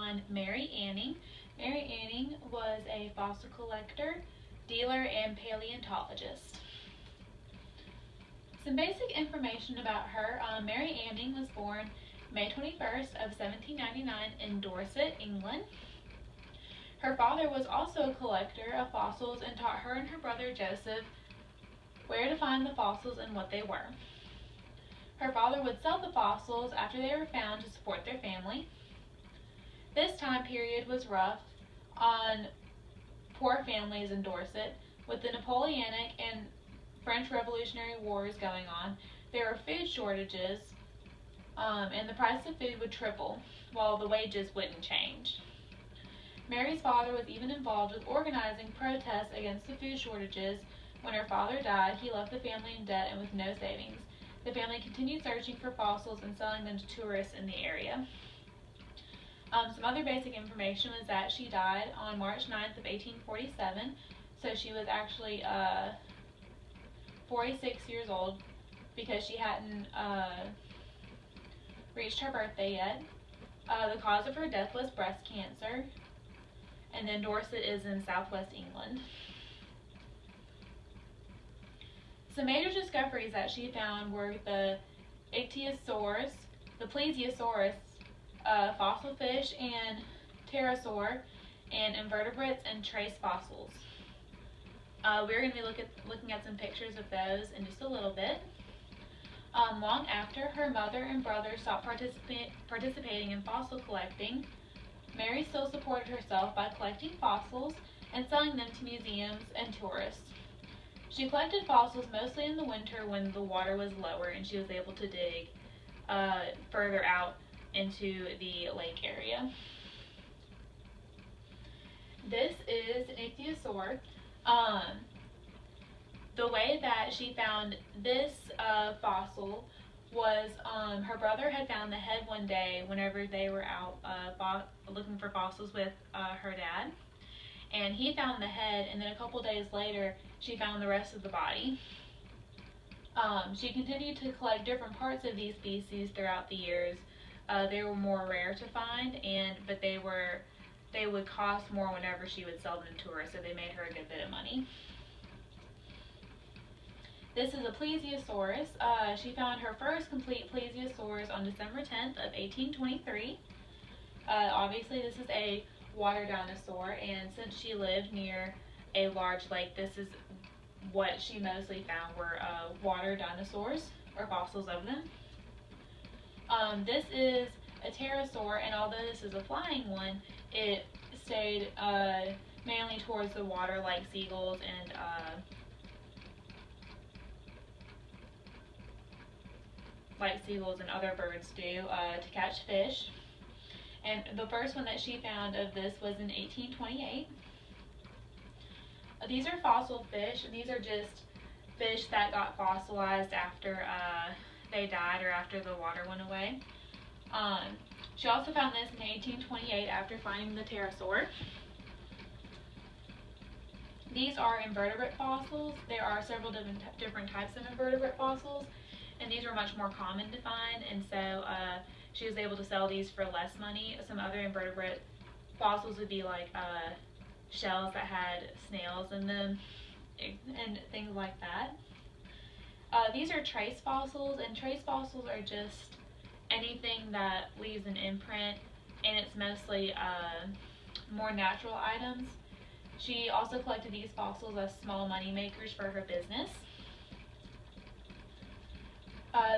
on Mary Anning. Mary Anning was a fossil collector, dealer, and paleontologist. Some basic information about her. Mary Anning was born May 21st of 1799 in Dorset, England. Her father was also a collector of fossils and taught her and her brother Joseph where to find the fossils and what they were. Her father would sell the fossils after they were found to support their family. This time period was rough on poor families in Dorset. With the Napoleonic and French Revolutionary Wars going on, there were food shortages, and the price of food would triple, while the wages wouldn't change. Mary's father was even involved with organizing protests against the food shortages. When her father died, he left the family in debt and with no savings. The family continued searching for fossils and selling them to tourists in the area. Some other basic information was that she died on March 9th of 1847, so she was actually 46 years old because she hadn't reached her birthday yet. The cause of her death was breast cancer, and then Dorset is in southwest England. Some major discoveries that she found were the Ichthyosaurus, the Plesiosaurus, fossil fish, and pterosaur, and invertebrates and trace fossils. We're going to be looking at some pictures of those in just a little bit. Long after her mother and brother stopped participating in fossil collecting, Mary still supported herself by collecting fossils and selling them to museums and tourists. She collected fossils mostly in the winter when the water was lower and she was able to dig further out into the lake area. This is an ichthyosaur. The way that she found this fossil was her brother had found the head one day whenever they were out looking for fossils with her dad, and he found the head, and then a couple days later she found the rest of the body. She continued to collect different parts of these species throughout the years. They were more rare to find, but they would cost more whenever she would sell them to tourists, so they made her a good bit of money. This is a plesiosaurus. She found her first complete plesiosaurus on December 10th of 1823. Obviously this is a water dinosaur, and since she lived near a large lake, this is what she mostly found were water dinosaurs, or fossils of them. This is a pterosaur, and although this is a flying one, it stayed mainly towards the water like seagulls and other birds do to catch fish. And the first one that she found of this was in 1828. These are fossil fish. These are just fish that got fossilized after they died or after the water went away. She also found this in 1828 after finding the pterosaur. These are invertebrate fossils. There are several different types of invertebrate fossils, and these were much more common to find, and so she was able to sell these for less money. Some other invertebrate fossils would be like shells that had snails in them and things like that. These are trace fossils, and trace fossils are just anything that leaves an imprint, and it's mostly more natural items. She also collected these fossils as small money makers for her business.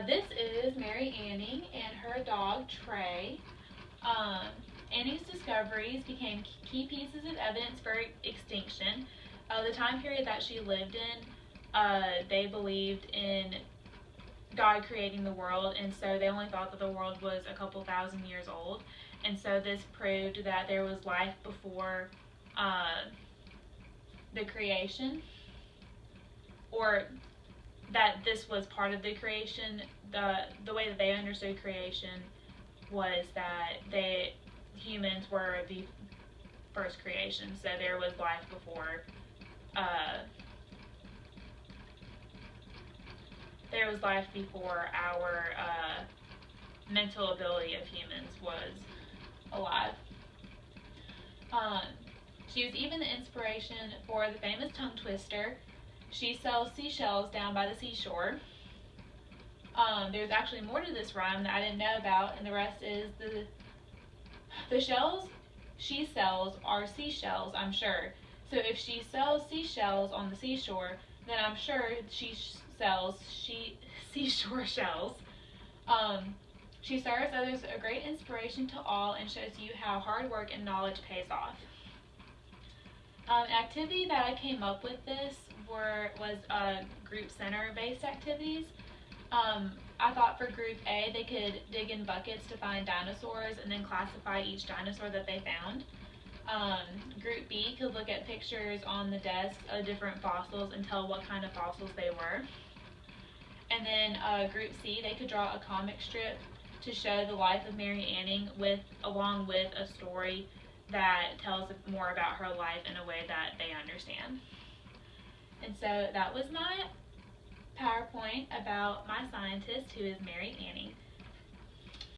This is Mary Anning and her dog Trey. Anning's discoveries became key pieces of evidence for extinction. The time period that she lived in, they believed in God creating the world, and so they only thought that the world was a couple thousand years old, and so this proved that there was life before the creation, or that this was part of the creation. The way that they understood creation was that humans were the first creation, so there was life before our mental ability of humans was alive. Um, she was even the inspiration for the famous tongue twister. She sells seashells down by the seashore. There's actually more to this rhyme that I didn't know about, and the rest is the shells she sells are seashells, I'm sure. So if she sells seashells on the seashore, then I'm sure she sells seashore shells. Um, she serves others a great inspiration to all and shows you how hard work and knowledge pays off. Activity that I came up with this was group center based activities. I thought for group A they could dig in buckets to find dinosaurs and then classify each dinosaur that they found. Group B could look at pictures on the desk of different fossils and tell what kind of fossils they were. And then Group C, they could draw a comic strip to show the life of Mary Anning along with a story that tells more about her life in a way that they understand. And so that was my PowerPoint about my scientist, who is Mary Anning.